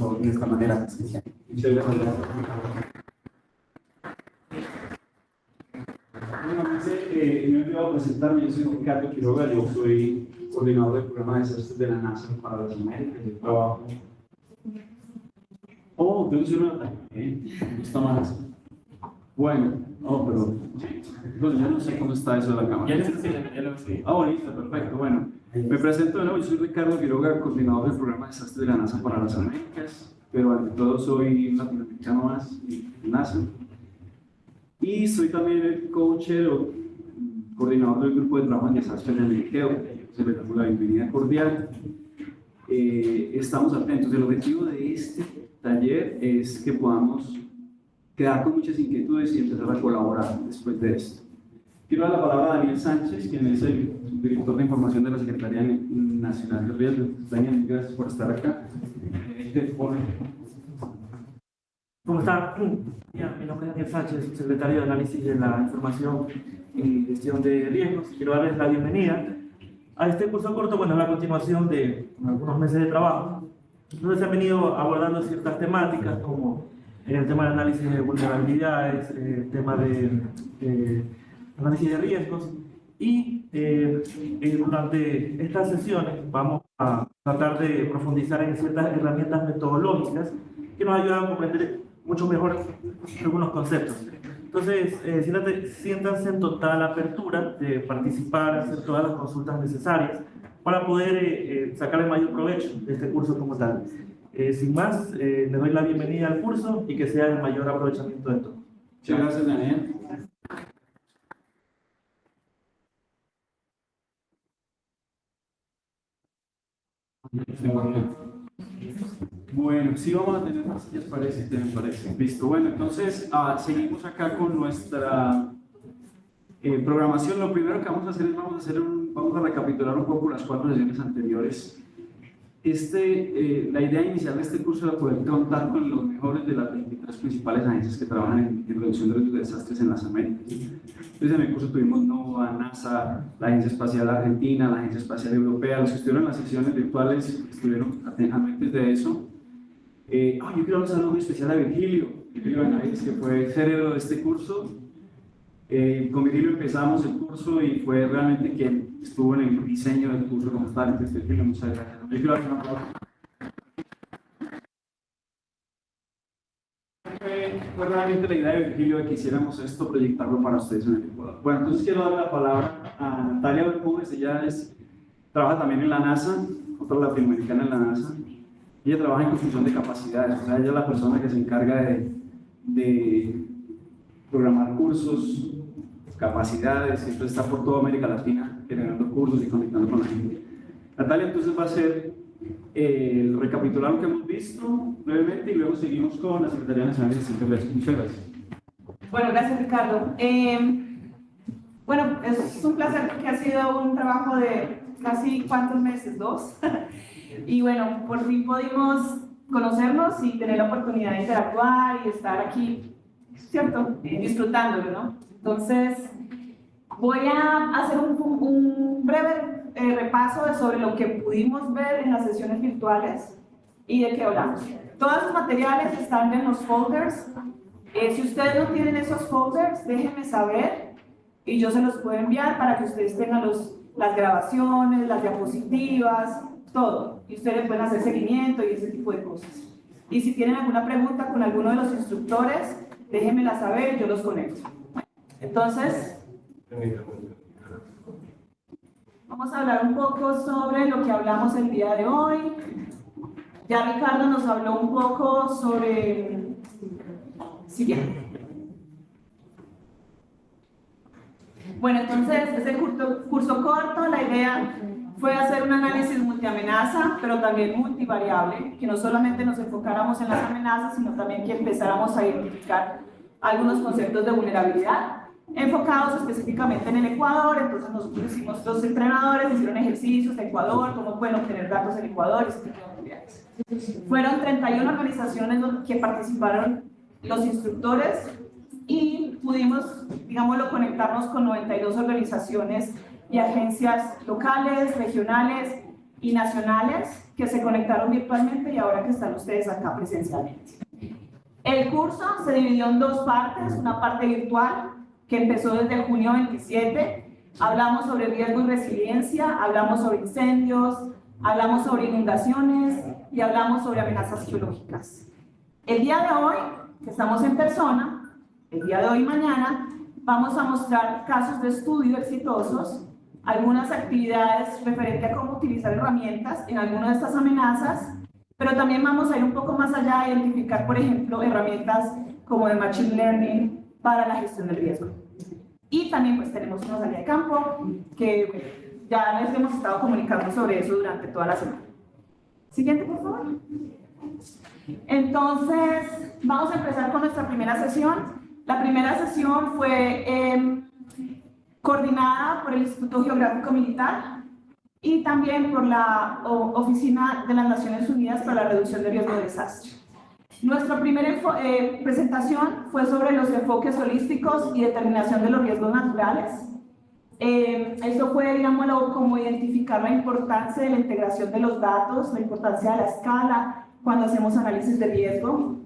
favor, de esta manera especial. Muchas gracias. Bueno, me he olvidado presentarme. Yo soy Ricardo Quiroga, yo soy coordinador del programa de desastres de la NASA para las Américas. Yo trabajo. Oh, tengo que ser una también. Me gusta más. Bueno, pero bueno, yo no sé cómo está eso de la cámara. Ya lo sé. Ah, bonito, perfecto. Bueno, me presento de nuevo. Yo soy Ricardo Quiroga, coordinador del programa de desastres de la NASA para las Américas, pero ante todo soy un latinoamericano más en NASA. Y soy también el coach o coordinador del grupo de trabajo en desastres en el ICEO. Se les damos la bienvenida cordial. Estamos atentos. El objetivo de este taller es que podamos quedar con muchas inquietudes y empezar a colaborar después de esto. Quiero dar la palabra a Daniel Sánchez, quien es el director de información de la Secretaría Nacional de Riesgos. Daniel, gracias por estar acá. ¿Cómo está? Mi nombre es Daniel Sánchez, secretario de Análisis de la Información y Gestión de Riesgos. Quiero darles la bienvenida a este curso corto. Bueno, es la continuación de algunos meses de trabajo. Entonces se han venido abordando ciertas temáticas como el tema de análisis de vulnerabilidades, el tema de análisis de riesgos, y durante estas sesiones vamos a tratar de profundizar en ciertas herramientas metodológicas que nos ayudan a comprender mucho mejor algunos conceptos. Entonces, siéntanse en total apertura de participar, hacer todas las consultas necesarias para poder sacar el mayor provecho de este curso como tal. Sin más, le doy la bienvenida al curso y que sea el mayor aprovechamiento de todo. Muchas gracias, Daniel. Bueno, sí vamos a tener más, ¿les parece? ¿Te me parece? Listo. Bueno, entonces seguimos acá con nuestra programación. Lo primero que vamos a hacer es vamos a recapitular un poco las 4 sesiones anteriores. La idea inicial de este curso era poder contar con los mejores de las 23 principales agencias que trabajan en reducción de riesgos de desastres en las Américas. Entonces en el curso tuvimos NOAA, NASA, la Agencia Espacial Argentina, la Agencia Espacial Europea. Los que estuvieron en las sesiones virtuales estuvieron atentos de eso. Yo quiero dar un saludo muy especial a Virgilio Benavides, que fue el cerebro de este curso. Con Virgilio empezamos el curso y fue realmente quien estuvo en el diseño del curso como tal. Entonces, Virgilio, muchas gracias. Yo quiero dar un aplauso. Fue realmente la idea de Virgilio de que hiciéramos esto, proyectarlo para ustedes en el Ecuador. Bueno, entonces quiero dar la palabra a Natalia Bermúdez. Ella trabaja también en la NASA, otra latinoamericana en la NASA. Ella trabaja en construcción de capacidades, o sea, ella es la persona que se encarga de programar cursos, capacidades, entonces está por toda América Latina generando cursos y conectando con la gente. Natalia entonces va a hacer el recapitular lo que hemos visto brevemente y luego seguimos con la Secretaría Nacional de Gestión de Riesgos. Muchas gracias. Bueno, gracias Ricardo. Bueno, es un placer porque ha sido un trabajo de casi ¿cuántos meses? 2. Y bueno, por fin pudimos conocernos y tener la oportunidad de interactuar y estar aquí, ¿cierto? Disfrutándolo, ¿no? Entonces, voy a hacer un breve repaso sobre lo que pudimos ver en las sesiones virtuales y de qué hablamos. Todos los materiales están en los folders. Si ustedes no tienen esos folders, déjenme saber y yo se los puedo enviar para que ustedes tengan las grabaciones, las diapositivas, todo. Y ustedes pueden hacer seguimiento y ese tipo de cosas. Y si tienen alguna pregunta con alguno de los instructores, déjenmela saber y yo los conecto. Entonces, vamos a hablar un poco sobre lo que hablamos el día de hoy. Ya Ricardo nos habló un poco sobre... Siguiente. Bueno, entonces, es el curso corto. La idea fue hacer un análisis multiamenaza, pero también multivariable, que no solamente nos enfocáramos en las amenazas, sino también que empezáramos a identificar algunos conceptos de vulnerabilidad, enfocados específicamente en el Ecuador. Entonces nosotros hicimos, los entrenadores hicieron ejercicios de Ecuador, cómo pueden obtener datos en Ecuador, ese tipo de actividades. Fueron 31 organizaciones que participaron los instructores y pudimos, digámoslo, conectarnos con 92 organizaciones y agencias locales, regionales y nacionales. que se conectaron virtualmente y ahora que están ustedes acá presencialmente. El curso se dividió en dos partes, una parte virtual que empezó desde junio 27, hablamos sobre riesgo y resiliencia, hablamos sobre incendios, hablamos sobre inundaciones y hablamos sobre amenazas geológicas. El día de hoy, que estamos en persona, el día de hoy y mañana, vamos a mostrar casos de estudio exitosos, algunas actividades referentes a cómo utilizar herramientas en algunas de estas amenazas, pero también vamos a ir un poco más allá a identificar, por ejemplo, herramientas como de Machine Learning para la gestión del riesgo. Y también pues tenemos una salida de campo que ya les hemos estado comunicando sobre eso durante toda la semana. Siguiente, por favor. Entonces, vamos a empezar con nuestra primera sesión. La primera sesión fue coordinada por el Instituto Geográfico Militar y también por la Oficina de las Naciones Unidas para la Reducción de Riesgo de Desastre. Nuestra primera presentación fue sobre los enfoques holísticos y determinación de los riesgos naturales. Esto fue, digámoslo, como identificar la importancia de la integración de los datos, la importancia de la escala cuando hacemos análisis de riesgo,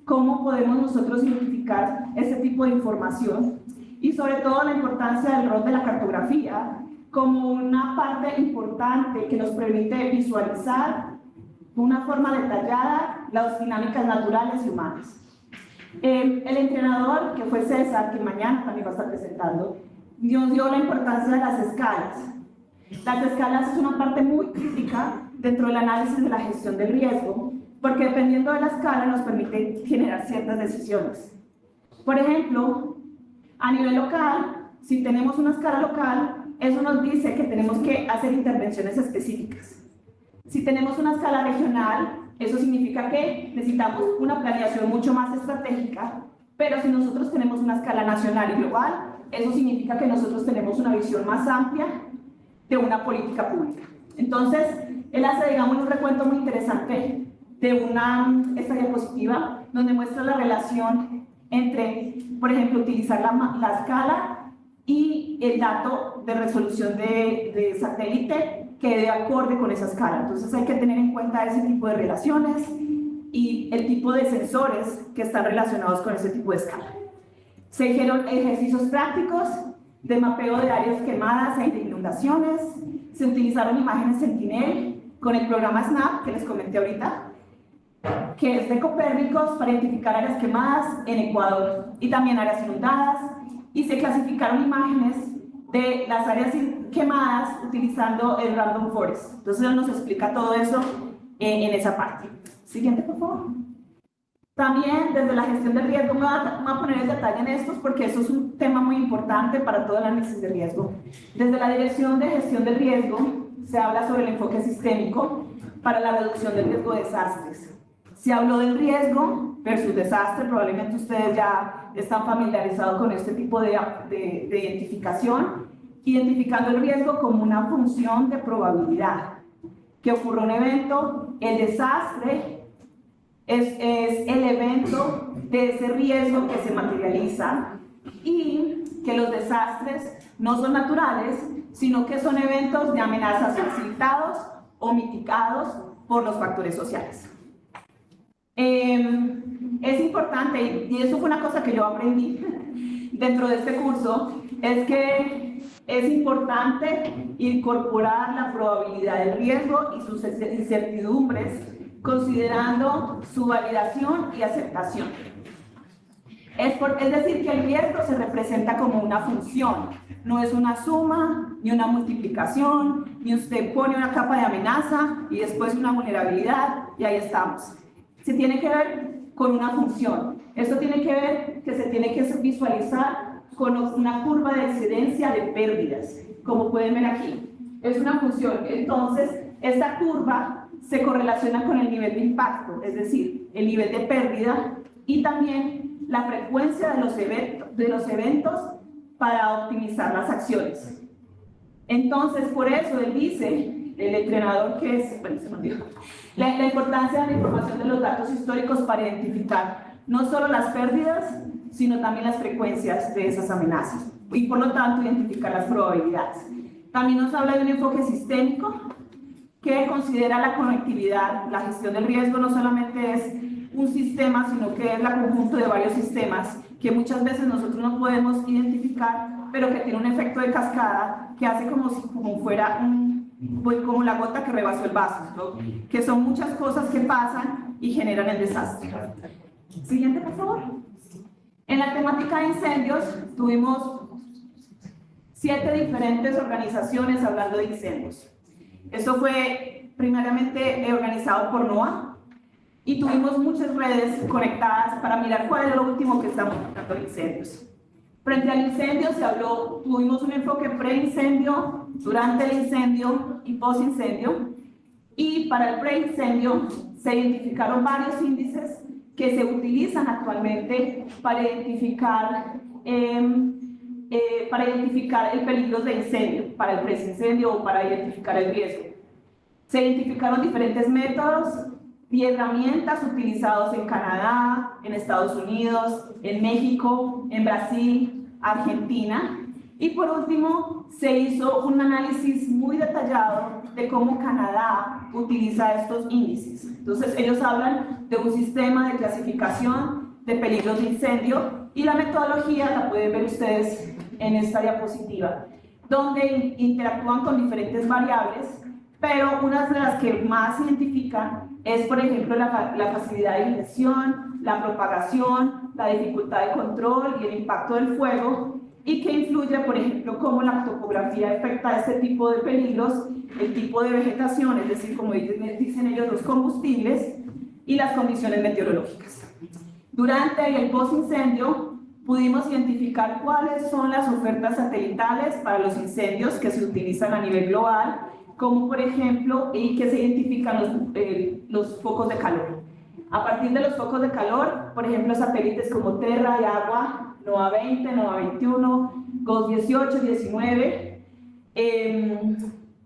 cómo podemos nosotros identificar este tipo de información y sobre todo la importancia del rol de la cartografía como una parte importante que nos permite visualizar de una forma detallada las dinámicas naturales y humanas. El entrenador, que fue César, que mañana también va a estar presentando, nos dio la importancia de las escalas. Las escalas es una parte muy crítica dentro del análisis de la gestión del riesgo, porque dependiendo de la escala nos permite generar ciertas decisiones. Por ejemplo, a nivel local, si tenemos una escala local, eso nos dice que tenemos que hacer intervenciones específicas. Si tenemos una escala regional, eso significa que necesitamos una planeación mucho más estratégica, pero si nosotros tenemos una escala nacional y global, eso significa que nosotros tenemos una visión más amplia de una política pública. Entonces, él hace, digamos, un recuento muy interesante de esta diapositiva, donde muestra la relación entre, por ejemplo, utilizar la escala y el dato de resolución de satélite que dé acorde con esa escala. Entonces hay que tener en cuenta ese tipo de relaciones y el tipo de sensores que están relacionados con ese tipo de escala. Se hicieron ejercicios prácticos de mapeo de áreas quemadas e de inundaciones, se utilizaron imágenes Sentinel con el programa SNAP que les comenté ahorita, que es de Copérnicos para identificar áreas quemadas en Ecuador y también áreas inundadas, y se clasificaron imágenes de las áreas quemadas utilizando el Random Forest. Entonces él nos explica todo eso en esa parte. Siguiente, por favor. También desde la gestión del riesgo me voy a poner el detalle en estos porque eso es un tema muy importante para todo el análisis de riesgo. Desde la Dirección de Gestión del Riesgo se habla sobre el enfoque sistémico para la reducción del riesgo de desastres. Se habló del riesgo versus desastre, probablemente ustedes ya están familiarizados con este tipo de identificación, identificando el riesgo como una función de probabilidad. Que ocurra un evento, el desastre es el evento de ese riesgo que se materializa y que los desastres no son naturales, sino que son eventos de amenazas facilitados o mitigados por los factores sociales. Es importante, y eso fue una cosa que yo aprendí dentro de este curso, es que es importante incorporar la probabilidad del riesgo y sus incertidumbres, considerando su validación y aceptación. Es decir, que el riesgo se representa como una función, no es una suma, ni una multiplicación, ni usted pone una capa de amenaza y después una vulnerabilidad y ahí estamos. Se tiene que ver con una función. Esto tiene que ver que se tiene que visualizar con una curva de incidencia de pérdidas, como pueden ver aquí. Es una función. Entonces, esta curva se correlaciona con el nivel de impacto, es decir, el nivel de pérdida y también la frecuencia de los eventos para optimizar las acciones. Entonces, por eso él dice, el entrenador que es, bueno, se me olvidó, la importancia de la información de los datos históricos para identificar no solo las pérdidas, sino también las frecuencias de esas amenazas y por lo tanto identificar las probabilidades. También nos habla de un enfoque sistémico que considera la conectividad. La gestión del riesgo no solamente es un sistema, sino que es el conjunto de varios sistemas que muchas veces nosotros no podemos identificar, pero que tiene un efecto de cascada que hace como si fuera como la gota que rebasó el vaso, ¿no? Que son muchas cosas que pasan y generan el desastre. Siguiente, por favor. En la temática de incendios tuvimos 7 diferentes organizaciones hablando de incendios. Esto fue primariamente organizado por NOAA y tuvimos muchas redes conectadas para mirar cuál es lo último que estamos tratando de incendios. Frente al incendio tuvimos un enfoque pre-incendio, durante el incendio y post-incendio. Y para el pre-incendio se identificaron varios índices que se utilizan actualmente para identificar el peligro de incendio, para el pre-incendio o para identificar el riesgo. Se identificaron diferentes métodos y herramientas utilizados en Canadá, en Estados Unidos, en México, en Brasil, Argentina. Y por último, se hizo un análisis muy detallado de cómo Canadá utiliza estos índices. Entonces, ellos hablan de un sistema de clasificación de peligros de incendio y la metodología la pueden ver ustedes en esta diapositiva, donde interactúan con diferentes variables, pero una de las que más se identifican es, por ejemplo, la facilidad de ignición, la propagación, la dificultad de control y el impacto del fuego, y que influye, por ejemplo, cómo la topografía afecta a este tipo de peligros, el tipo de vegetación, es decir, como dicen ellos, los combustibles y las condiciones meteorológicas. Durante y el post-incendio pudimos identificar cuáles son las ofertas satelitales para los incendios que se utilizan a nivel global, como por ejemplo, y que se identifican los focos de calor. A partir de los focos de calor, por ejemplo, satélites como Terra y Agua, NOAA 20, NOAA 21, GOES 18, 19,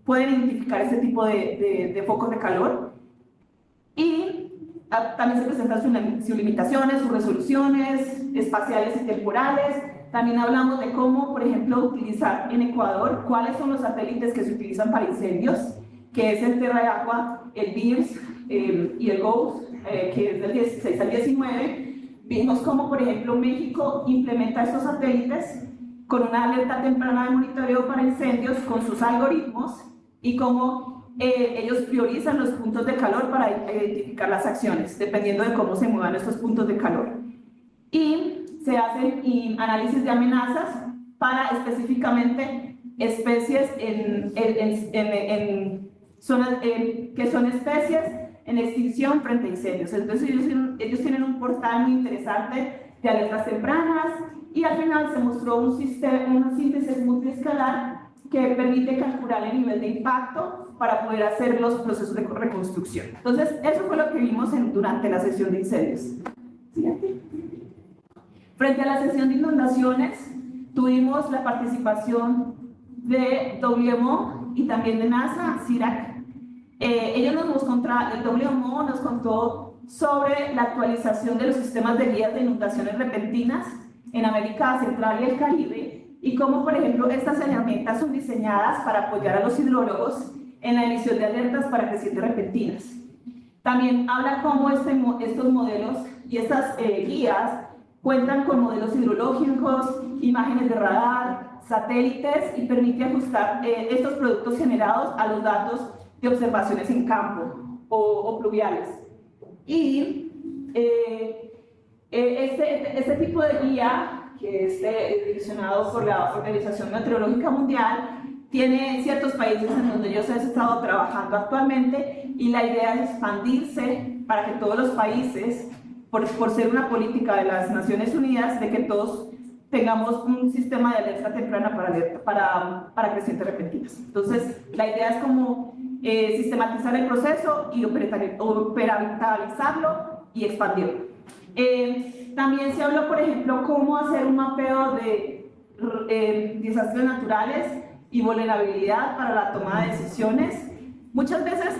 pueden identificar este tipo de focos de calor. Y también se presentan sus limitaciones, sus resoluciones espaciales y temporales. También hablamos de cómo, por ejemplo, utilizar en Ecuador cuáles son los satélites que se utilizan para incendios, que es el Terra y Agua, el BIRS y el GOES, que es del 16 al 19. Vimos cómo, por ejemplo, México implementa estos satélites con una alerta temprana de monitoreo para incendios con sus algoritmos y cómo ellos priorizan los puntos de calor para identificar las acciones, dependiendo de cómo se muevan estos puntos de calor. Y se hacen análisis de amenazas para específicamente especies que son especies en extinción frente a incendios. Entonces ellos tienen un portal muy interesante de alertas tempranas y al final se mostró una síntesis multiescalar que permite calcular el nivel de impacto para poder hacer los procesos de reconstrucción. Entonces eso fue lo que vimos durante la sesión de incendios. Siguiente. Frente a la sesión de inundaciones tuvimos la participación de WMO y también de NASA, CIRAC. El WMO nos contó sobre la actualización de los sistemas de guías de inundaciones repentinas en América Central y el Caribe y cómo, por ejemplo, estas herramientas son diseñadas para apoyar a los hidrólogos en la emisión de alertas para crecientes repentinas. También habla cómo estos modelos y estas guías cuentan con modelos hidrológicos, imágenes de radar, satélites y permite ajustar estos productos generados a los datos de observaciones en campo o pluviales. Y este tipo de guía, que es direccionado por la Organización Meteorológica Mundial, tiene ciertos países en donde ellos han estado trabajando actualmente y la idea es expandirse para que todos los países, por ser una política de las Naciones Unidas, de que todos tengamos un sistema de alerta temprana para crecientes repentinas. Entonces, la idea es como sistematizar el proceso y operamentalizarlo y expandirlo. También se habló, por ejemplo, cómo hacer un mapeo de desastres naturales y vulnerabilidad para la toma de decisiones. Muchas veces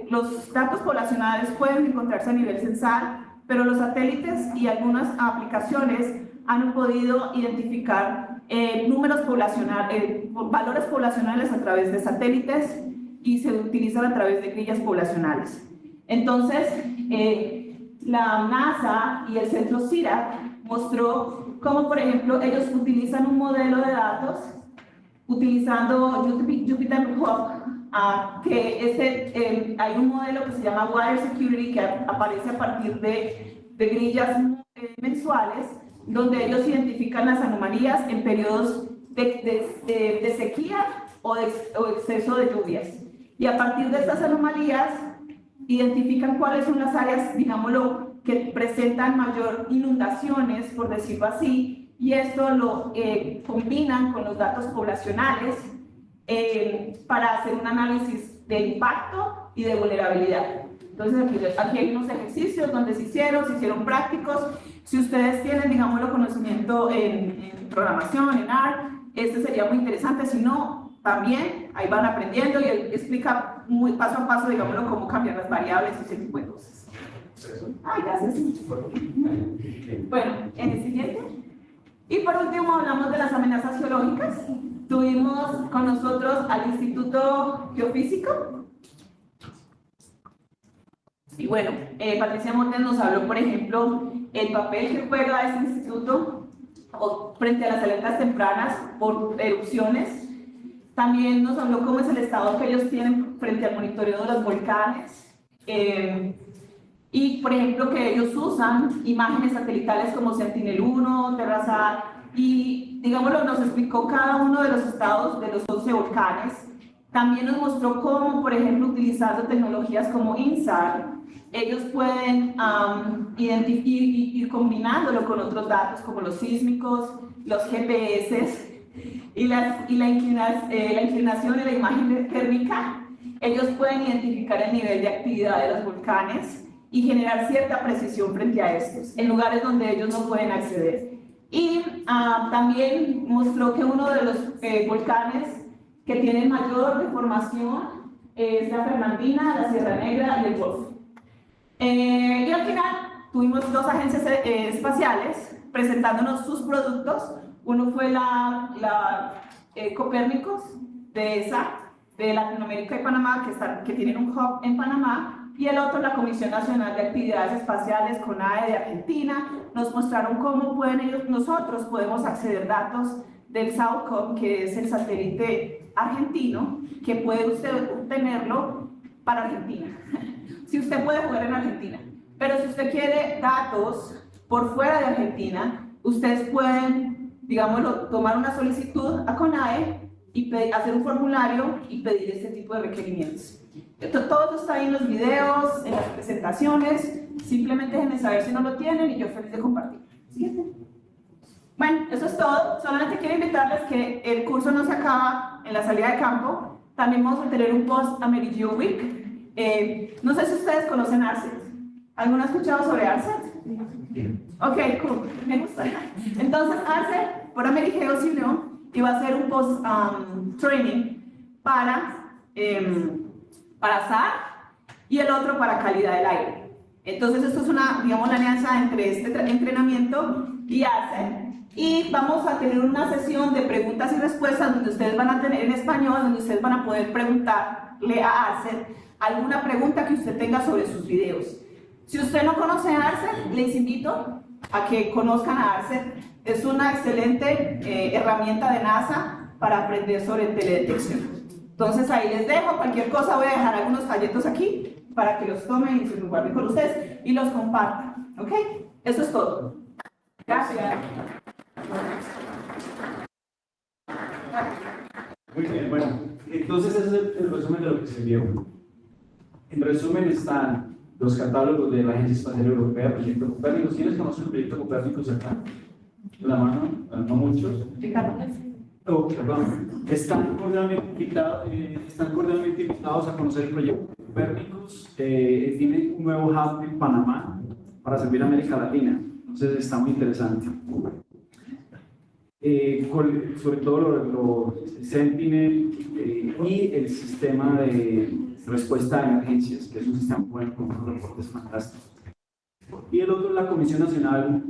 los datos poblacionales pueden encontrarse a nivel censal, pero los satélites y algunas aplicaciones han podido identificar números poblacionales, valores poblacionales a través de satélites y se utilizan a través de grillas poblacionales. Entonces, la NASA y el centro CIRAC mostró cómo, por ejemplo, ellos utilizan un modelo de datos utilizando Jupyter Hub, que hay un modelo que se llama Water Security que aparece a partir de grillas mensuales, donde ellos identifican las anomalías en periodos de sequía o exceso de lluvias. Y a partir de estas anomalías, identifican cuáles son las áreas, digámoslo, que presentan mayor inundaciones, por decirlo así, y esto lo combinan con los datos poblacionales para hacer un análisis de impacto y de vulnerabilidad. Entonces aquí hay unos ejercicios donde se hicieron prácticos. Si ustedes tienen, digámoslo, conocimiento en programación, en R, este sería muy interesante. Si no, también ahí van aprendiendo y él explica muy paso a paso, digámoslo, cómo cambiar las variables y ese tipo de cosas. Ay, gracias. Bueno, en el siguiente. Y por último hablamos de las amenazas geológicas. Tuvimos con nosotros al Instituto Geofísico. Y bueno, Patricia Montes nos habló, por ejemplo, el papel que juega este instituto frente a las alertas tempranas por erupciones. También nos habló cómo es el estado que ellos tienen frente al monitoreo de los volcanes. Y, por ejemplo, que ellos usan imágenes satelitales como Sentinel-1, TerraSat, y, digámoslo, nos explicó cada uno de los estados de los 11 volcanes. También nos mostró cómo, por ejemplo, utilizando tecnologías como INSAR, ellos pueden identificar y ir combinándolo con otros datos como los sísmicos, los GPS y la inclinación y la imagen térmica. Ellos pueden identificar el nivel de actividad de los volcanes y generar cierta precisión frente a estos, en lugares donde ellos no pueden acceder. Y también mostró que uno de los volcanes que tienen mayor deformación es la Fernandina, la Sierra Negra y el Golfo. Y al final tuvimos dos agencias espaciales presentándonos sus productos. Uno fue la Copérnicos de ESA, de Latinoamérica y Panamá, que tienen un hub en Panamá, y el otro la Comisión Nacional de Actividades Espaciales, CONAE, de Argentina. Nos mostraron cómo nosotros podemos acceder a datos del SAOCOM, que es el satélite argentino, que puede usted obtenerlo para Argentina. Si usted puede jugar en Argentina, pero si usted quiere datos por fuera de Argentina, ustedes pueden, digámoslo, tomar una solicitud a CONAE y hacer un formulario y pedir este tipo de requerimientos. Todo esto está ahí en los videos, en las presentaciones. Simplemente déjenme saber si no lo tienen y yo feliz de compartir. Siguiente. Bueno, eso es todo. Solamente quiero invitarles que el curso no se acaba en la salida de campo. También vamos a tener un post AmeriGeo Week. No sé si ustedes conocen ARCET. ¿Alguno ha escuchado sobre ARCET? Ok, cool. Me gusta. Entonces, ARCET por AmeriGeo se unió y va a hacer un post training para SAR y el otro para calidad del aire. Entonces, esto es una alianza entre este entrenamiento y ARCET. Y vamos a tener una sesión de preguntas y respuestas donde ustedes van a tener en español, donde ustedes van a poder preguntarle a ARCET alguna pregunta que usted tenga sobre sus videos. Si usted no conoce a ARCET, les invito a que conozcan a ARCET. Es una excelente herramienta de NASA para aprender sobre teledetección. Entonces ahí les dejo, cualquier cosa voy a dejar algunos folletos aquí para que los tomen y se los guarden con ustedes y los compartan. ¿Ok? Eso es todo. Gracias. Muy bien, bueno, entonces ese es el resumen de lo que se vio. En resumen están los catálogos de la Agencia Espacial Europea, Proyecto Copérnicos. ¿Quiénes conocen el Proyecto Copérnicos acá? La mano, no muchos. Ricardo. Oh, perdón. Están cordialmente invitados a conocer el Proyecto Copérnicos. Tiene un nuevo hub en Panamá para servir a América Latina. Entonces está muy interesante. Sobre todo los Sentinel y el sistema de respuesta a emergencias, que es un sistema bueno con unos reportes fantásticos. Y el otro es la Comisión Nacional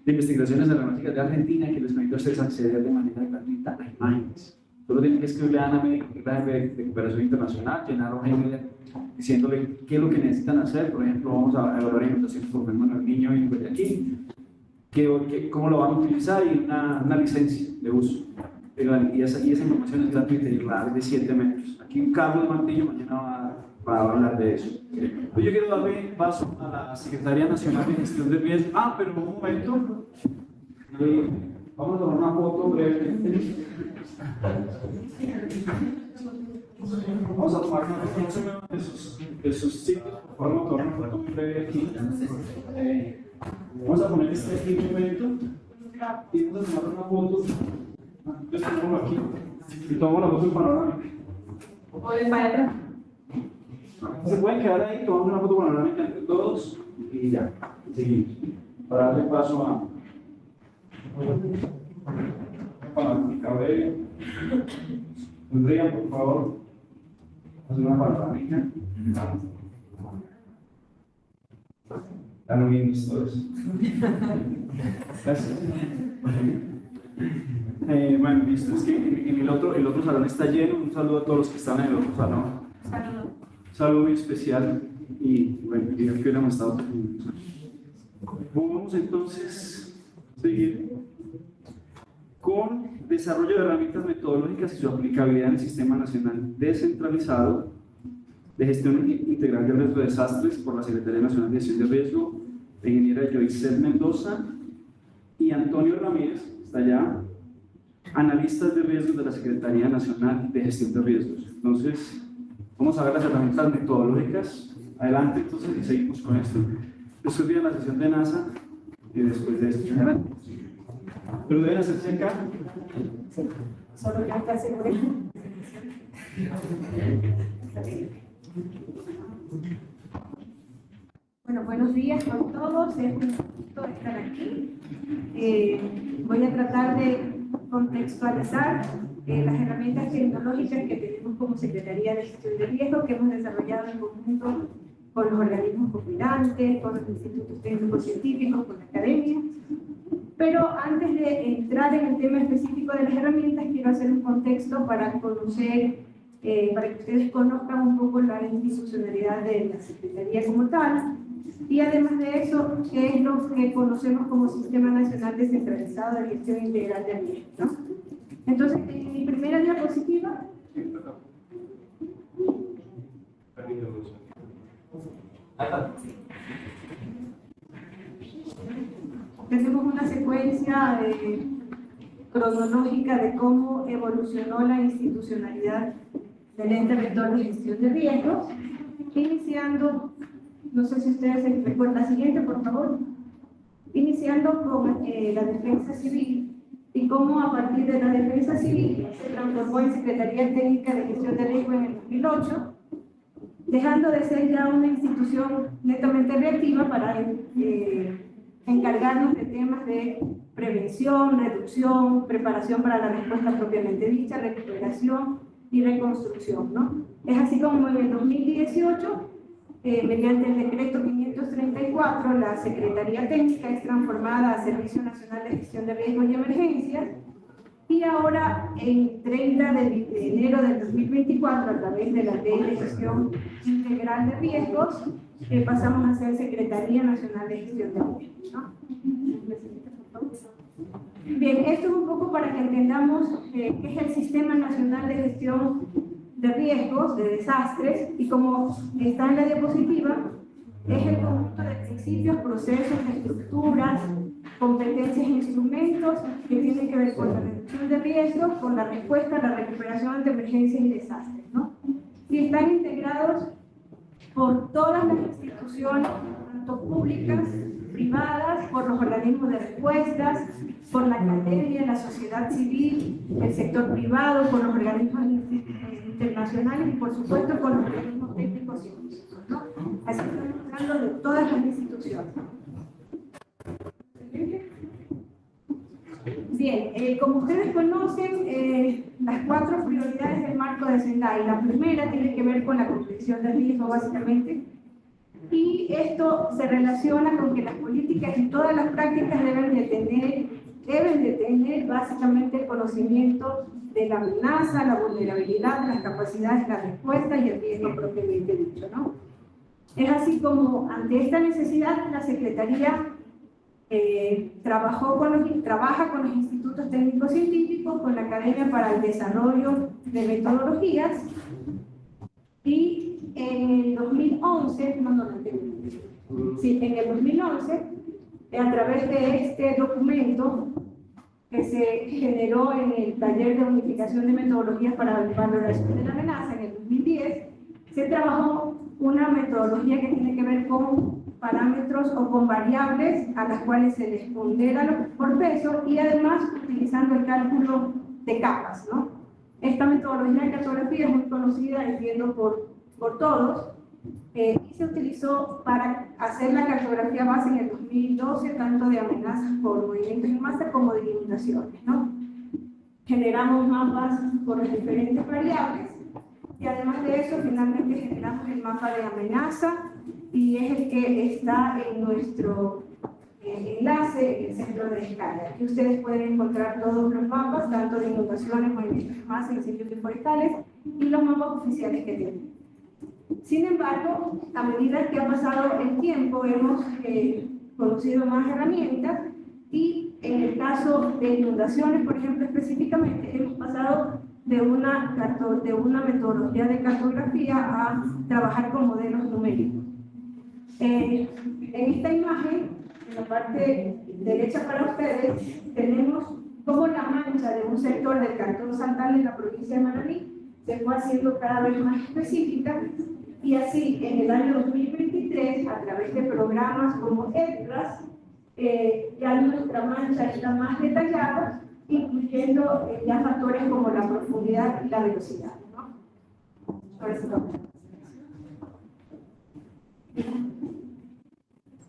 de Investigaciones Aeronáuticas de Argentina, que les permite a ustedes acceder de manera gratuita a imágenes. Solo tienen que escribirle a Ana Médico, que es la de cooperación internacional, llenar hoja y media diciéndole qué es lo que necesitan hacer. Por ejemplo, vamos a evaluar alimentación por ejemplo, el niño en Guayaquil, cómo lo van a utilizar y una licencia de uso. Y esa información es gratuita y la de 7 metros. Aquí Carlos Martillo mañana va a hablar de eso. Pues yo quiero darle paso a la Secretaría Nacional de Gestión de Riesgos. Pero un momento. Vamos a tomar una foto brevemente. Vamos a tomar una foto, no se muevan de sus sitios, por favor, vamos a tomar una foto breve aquí. Vamos a poner aquí un momento y vamos a tomar una foto. Yo pongo aquí y tomamos la foto en panorámica. ¿O para atrás? Se pueden quedar ahí, tomamos una foto panorámica entre todos y ya, seguimos. Para darle paso a panorámica breve. Tendrían, por favor, hacer una panorámica. Están bien todos. Gracias. Bueno, listo, es que en el otro salón está lleno. Un saludo a todos los que están en el otro salón. Saludos. Un saludo muy especial y bueno, digan que hubiéramos estado todos juntos. Vamos entonces a seguir con desarrollo de herramientas metodológicas y su aplicabilidad en el Sistema Nacional Descentralizado de Gestión Integral de Riesgo de Desastres por la Secretaría Nacional de Gestión de Riesgo, la ingeniera Joycel Mendoza y Antonio Ramírez, está allá, analistas de riesgos de la Secretaría Nacional de Gestión de Riesgos. Entonces, vamos a ver las herramientas metodológicas. Adelante, entonces, y seguimos con esto. Después viene la sesión de NASA y después de esto. Pero deben hacerse acá. Solo que acá se muere. Bueno, buenos días con todos, es un gusto estar aquí. Voy a tratar de contextualizar las herramientas tecnológicas que tenemos como Secretaría de Gestión de Riesgo, que hemos desarrollado en conjunto con los organismos copilantes, con los institutos técnicos científicos, con la academia. Pero antes de entrar en el tema específico de las herramientas, quiero hacer un contexto para conocer, para que ustedes conozcan un poco la institucionalidad de la Secretaría como tal, y además de eso, qué es lo que conocemos como Sistema Nacional Descentralizado de Gestión Integral de Riesgos, ¿no? Entonces, en mi primera diapositiva, tenemos una secuencia cronológica de cómo evolucionó la institucionalidad del ente rector de gestión de riesgos, iniciando, no sé si ustedes se recuerdan, la siguiente, por favor, iniciando con la defensa civil y cómo a partir de la defensa civil se transformó en Secretaría Técnica de Gestión de Riesgo en el 2008, dejando de ser ya una institución netamente reactiva para encargarnos de temas de prevención, reducción, preparación para la respuesta propiamente dicha, recuperación y reconstrucción, ¿no? Es así como en el 2018, mediante el decreto 534, la Secretaría Técnica es transformada a Servicio Nacional de Gestión de Riesgos y Emergencias, y ahora, el 30 de enero del 2024, a través de la Ley de Gestión Integral de Riesgos, pasamos a ser Secretaría Nacional de Gestión de Riesgos, ¿no? Bien, esto es un poco para que entendamos qué es el Sistema Nacional de Gestión de Riesgos, de Desastres, y como está en la diapositiva, es el conjunto de principios, procesos, estructuras, competencias e instrumentos que tienen que ver con la reducción de riesgos, con la respuesta, la recuperación ante emergencias y desastres, ¿no? Y están integrados por todas las instituciones, tanto públicas, privadas, por los organismos de respuestas, por la academia, la sociedad civil, el sector privado, por los organismos internacionales y por supuesto con los organismos técnicos científicos, ¿no? Así estamos hablando de todas las instituciones. Bien, como ustedes conocen, las 4 prioridades del marco de Sendai. La primera tiene que ver con la comprensión del riesgo, básicamente, y esto se relaciona con que las políticas y todas las prácticas deben de tener deben de tener básicamente el conocimiento de la amenaza, la vulnerabilidad, las capacidades, la respuesta y el riesgo propiamente dicho, ¿no? Es así como ante esta necesidad la Secretaría trabaja con los institutos técnicos científicos, con la Academia para el Desarrollo de Metodologías, y en el 2011, en el 2011, a través de este documento que se generó en el taller de unificación de metodologías para la valoración de la amenaza en el 2010, se trabajó una metodología que tiene que ver con parámetros o con variables a las cuales se les pondera por peso y además utilizando el cálculo de capas, ¿no? Esta metodología de cartografía es muy conocida, entiendo, por todos, y se utilizó para hacer la cartografía base en el 2012, tanto de amenazas por movimientos en masa como de inundaciones, ¿no? Generamos mapas por las diferentes variables y además de eso finalmente generamos el mapa de amenaza y es el que está en nuestro enlace, el centro de descarga. Aquí ustedes pueden encontrar todos los mapas, tanto de inundaciones, movimientos en masa, incendios forestales y los mapas oficiales que tienen. Sin embargo, a medida que ha pasado el tiempo, hemos conocido más herramientas y en el caso de inundaciones, por ejemplo, específicamente, hemos pasado de una metodología de cartografía a trabajar con modelos numéricos. En esta imagen, en la parte derecha para ustedes, tenemos cómo la mancha de un sector del Cantón Santana en la provincia de Manabí se fue haciendo cada vez más específica. Y así, en el año 2023, a través de programas como EDRAS, ya nuestra mancha está más detallada, incluyendo ya factores como la profundidad y la velocidad, ¿no?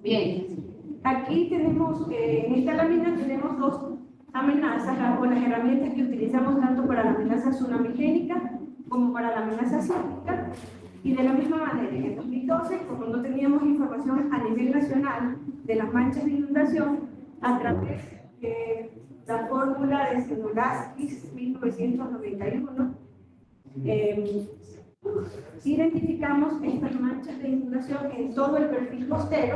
Bien, aquí tenemos, en esta lámina tenemos dos amenazas, con las herramientas que utilizamos tanto para la amenaza tsunamigénica como para la amenaza sísmica. Y de la misma manera, en el 2012, como no teníamos información a nivel nacional de las manchas de inundación, a través de la fórmula de Senolastis 1991, identificamos estas manchas de inundación en todo el perfil costero,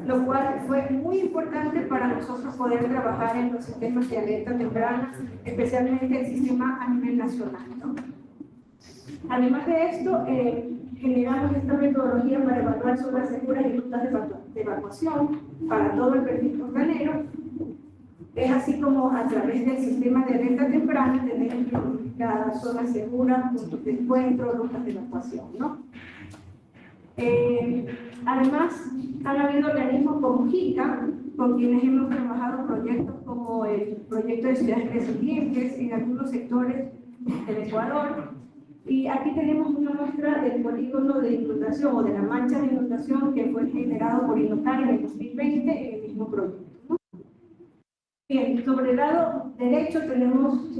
lo cual fue muy importante para nosotros poder trabajar en los sistemas de alerta temprana, especialmente el sistema a nivel nacional, ¿no? Además de esto, generamos esta metodología para evaluar zonas seguras y rutas de evacuación para todo el perfil costanero. Es así como a través del sistema de alerta temprana tenemos identificadas zonas seguras, puntos de encuentro, rutas de evacuación, ¿no? Además, han habido organismos como JICA, con quienes hemos trabajado proyectos como el proyecto de ciudades resilientes en algunos sectores del Ecuador. Y aquí tenemos una muestra del polígono de inundación o de la mancha de inundación que fue generado por Inocar en el 2020 en el mismo proyecto, ¿no? Bien, sobre el lado derecho tenemos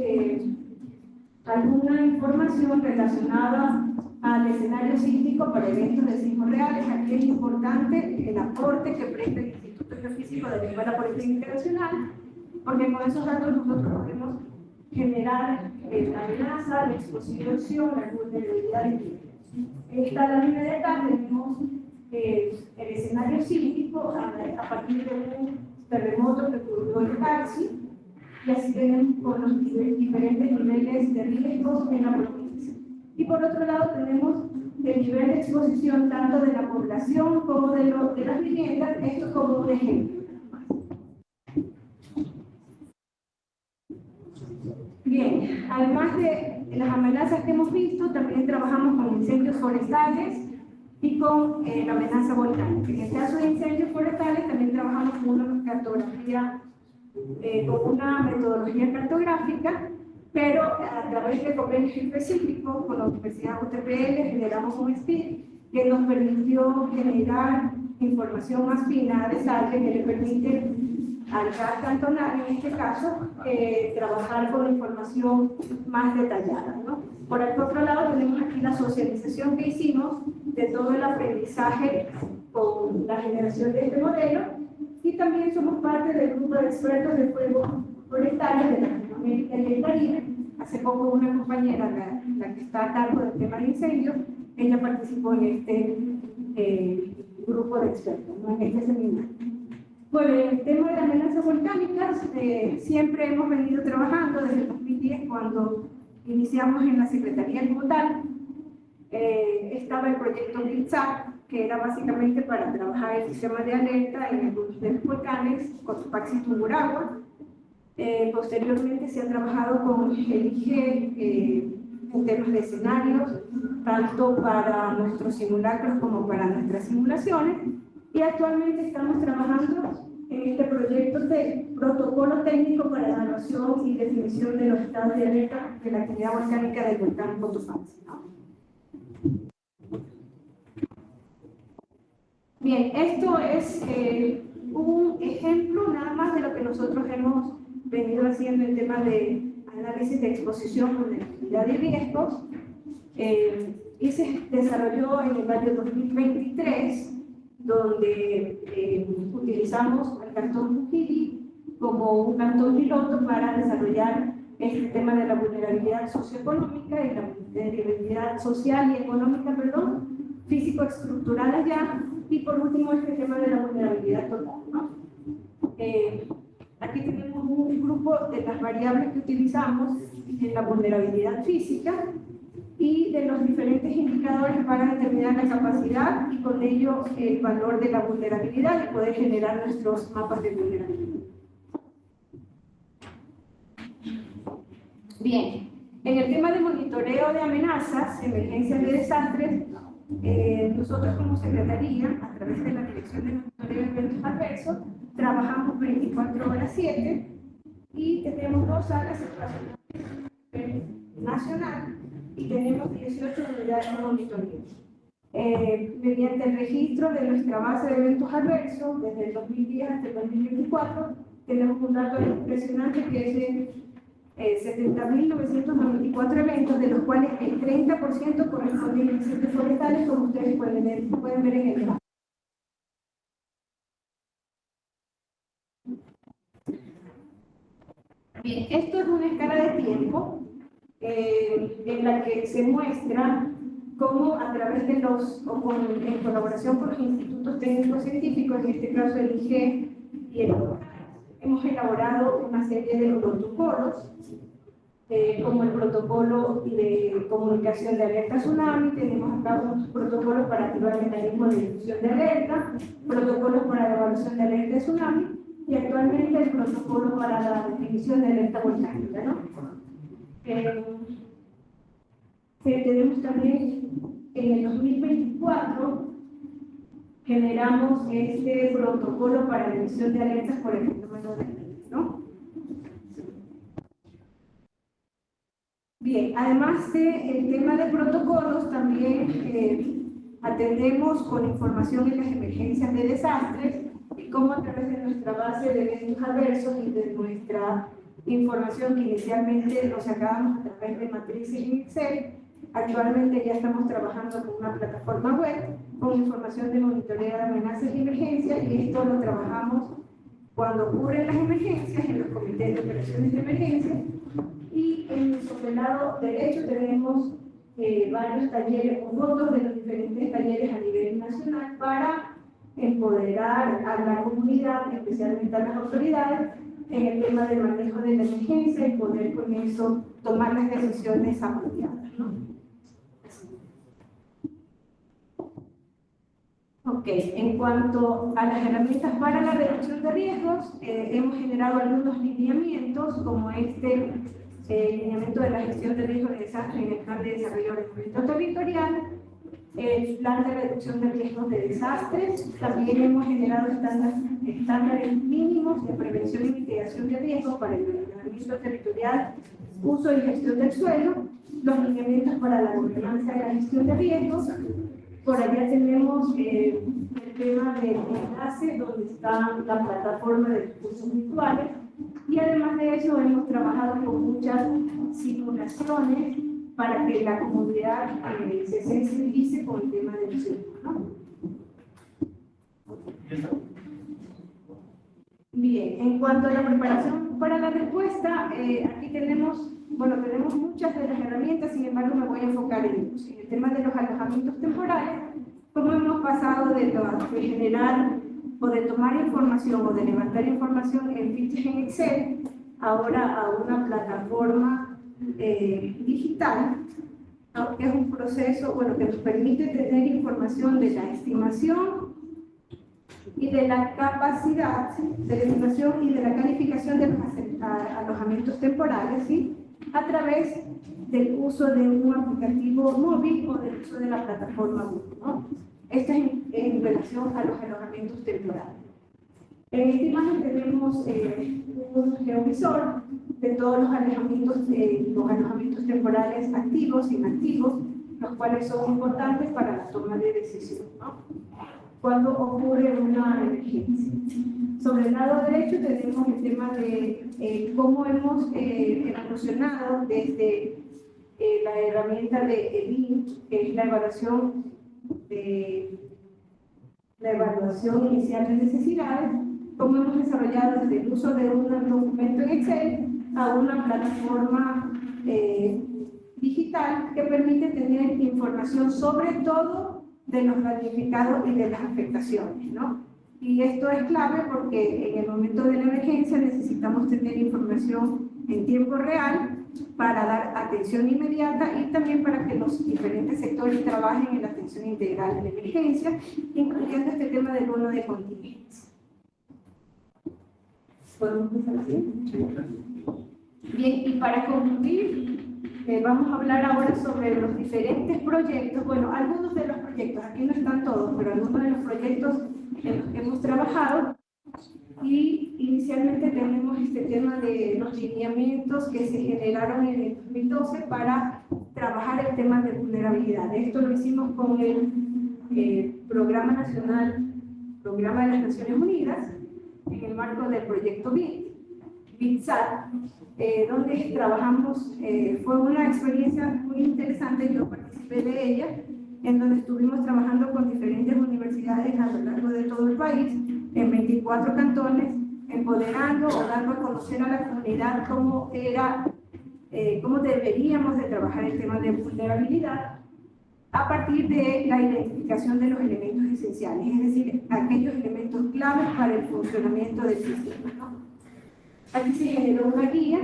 alguna información relacionada al escenario sísmico para eventos de sismos reales. Aquí es importante el aporte que presta el Instituto Geofísico de la Escuela Politécnica Nacional, porque con esos datos nosotros podemos generar la amenaza, la exposición, la vulnerabilidad. En esta lámina de acá tenemos el escenario sísmico a partir de un terremoto que ocurrió en Taxi, y así tenemos con los diferentes niveles de riesgo en la provincia. Y por otro lado tenemos el nivel de exposición tanto de la población como de las viviendas, esto como un ejemplo. Bien, además de las amenazas que hemos visto, también trabajamos con incendios forestales y con la amenaza volcánica. En el caso de incendios forestales también trabajamos con una cartografía, con una metodología cartográfica, pero a través de convenios específicos con la Universidad UTPL generamos un SPID que nos permitió generar información más fina de desastre que le permite al CAD cantonal, en este caso, trabajar con información más detallada, ¿no? Por el otro lado, tenemos aquí la socialización que hicimos de todo el aprendizaje con la generación de este modelo, y también somos parte del grupo de expertos de fuego forestales de Latinoamérica y el Caribe. Hace poco una compañera, la que está a cargo del tema de incendios, ella participó en este grupo de expertos, ¿no? En este seminario. Bueno, el tema de amenazas volcánicas, siempre hemos venido trabajando desde el 2010, cuando iniciamos en la Secretaría como tal. Estaba el proyecto BITSAC, que era básicamente para trabajar el sistema de alerta en algunos de los volcanes, Cotopaxi y Tungurahua. Posteriormente se ha trabajado con el IGE en temas de escenarios, tanto para nuestros simulacros como para nuestras simulaciones, y actualmente estamos trabajando en este proyecto de protocolo técnico para evaluación y definición de los estados de alerta de la actividad volcánica del volcán Cotopaxi, ¿no? Bien, esto es un ejemplo nada más de lo que nosotros hemos venido haciendo en temas de análisis de exposición, vulnerabilidad y riesgos. Y se desarrolló en el año 2023, donde utilizamos al Cantón Muquiri como un cantón piloto para desarrollar este tema de la vulnerabilidad socioeconómica y la vulnerabilidad social y económica, físico-estructural allá, y por último este tema de la vulnerabilidad total, ¿no? Aquí tenemos un grupo de las variables que utilizamos en la vulnerabilidad física y de los diferentes indicadores para determinar la capacidad y con ello el valor de la vulnerabilidad y poder generar nuestros mapas de vulnerabilidad. Bien, en el tema de monitoreo de amenazas, emergencias de desastres, nosotros como Secretaría, a través de la Dirección de Monitoreo de Eventos Adversos, trabajamos 24/7 y tenemos 2 salas situacionales nacional y tenemos 18 unidades de monitoreo. Mediante el registro de nuestra base de eventos adversos, desde el 2010 hasta el 2024, tenemos un dato impresionante que es de 70.994 eventos, de los cuales el 30% corresponden a incendios forestales, como ustedes pueden ver en el gráfico. Bien, esto es una escala de tiempo en la que se muestra cómo a través de en colaboración con los institutos técnicos científicos, en este caso el IGE y el OCA, hemos elaborado una serie de protocolos, como el protocolo de comunicación de alerta tsunami. Tenemos acá unos protocolos para activar mecanismos de difusión de alerta, protocolos para la evaluación de alerta de tsunami y actualmente el protocolo para la definición de alerta volcánica, ¿no? Tenemos también en el 2024 generamos este protocolo para la emisión de alertas por el fenómeno de alerta, ¿no? Bien, además del tema de protocolos, también atendemos con información en las emergencias de desastres y cómo a través de nuestra base de eventos adversos y de nuestra información que inicialmente lo sacábamos a través de matrices en Excel, actualmente ya estamos trabajando con una plataforma web con información de monitoreo de amenazas y emergencias, y esto lo trabajamos cuando ocurren las emergencias en los comités de operaciones de emergencia. Y sobre el lado derecho tenemos varios talleres o fotos de los diferentes talleres a nivel nacional para empoderar a la comunidad, especialmente a las autoridades, en el tema del manejo de la emergencia y poder con eso tomar las decisiones apropiadas, ¿no? Ok, en cuanto a las herramientas para la reducción de riesgos, hemos generado algunos lineamientos, como este lineamiento de la gestión de riesgos de desastre en el plan de desarrollo reglamento territorial, el plan de reducción de riesgos de desastres. También hemos generado estándares mínimos de prevención y mitigación de riesgos para el ordenamiento territorial, uso y gestión del suelo, los lineamientos para la gobernanza de la gestión de riesgos. Por allá tenemos el tema del enlace, donde está la plataforma de recursos virtuales, y además de eso hemos trabajado con muchas simulaciones para que la comunidad se sensibilice con el tema del sismo, ¿no? Bien, en cuanto a la preparación para la respuesta, aquí tenemos muchas de las herramientas, sin embargo me voy a enfocar en el tema de los alojamientos temporales, cómo hemos pasado de generar o de tomar información o de levantar información en fichas en Excel, ahora a una plataforma digital, ¿no? Que es un proceso que nos permite tener información de la estimación y de la capacidad de la estimación y de la calificación de los alojamientos temporales, ¿sí? A través del uso de un aplicativo móvil o del uso de la plataforma Google, ¿no? Esto es en relación a los alojamientos temporales. En esta imagen tenemos un geovisor de todos los alojamientos temporales activos e inactivos, los cuales son importantes para la toma de decisión, ¿no? Cuando ocurre una emergencia. Sobre el lado derecho tenemos el tema de cómo hemos evolucionado desde la herramienta de EBIN, que es la evaluación inicial de necesidades, cómo hemos desarrollado desde el uso de un documento en Excel a una plataforma digital que permite tener información sobre todo de los damnificados y de las afectaciones, ¿no? Y esto es clave porque en el momento de la emergencia necesitamos tener información en tiempo real para dar atención inmediata y también para que los diferentes sectores trabajen en la atención integral de la emergencia, incluyendo este tema del bono de contingencia. ¿Podemos empezar así? Bien, y para concluir, vamos a hablar ahora sobre los diferentes proyectos, bueno, algunos de los proyectos, aquí no están todos, pero algunos de los proyectos en los que hemos trabajado. Y inicialmente tenemos este tema de los lineamientos que se generaron en el 2012 para trabajar el tema de vulnerabilidad. Esto lo hicimos con el Programa Nacional, Programa de las Naciones Unidas, en el marco del proyecto BITSAT, donde trabajamos, fue una experiencia muy interesante, yo participé de ella, en donde estuvimos trabajando con diferentes universidades a lo largo de todo el país, en 24 cantones, empoderando o dando a conocer a la comunidad cómo deberíamos de trabajar el tema de vulnerabilidad a partir de la identificación de los elementos esenciales, es decir, aquellos elementos claves para el funcionamiento del sistema, ¿no? Aquí se generó una guía.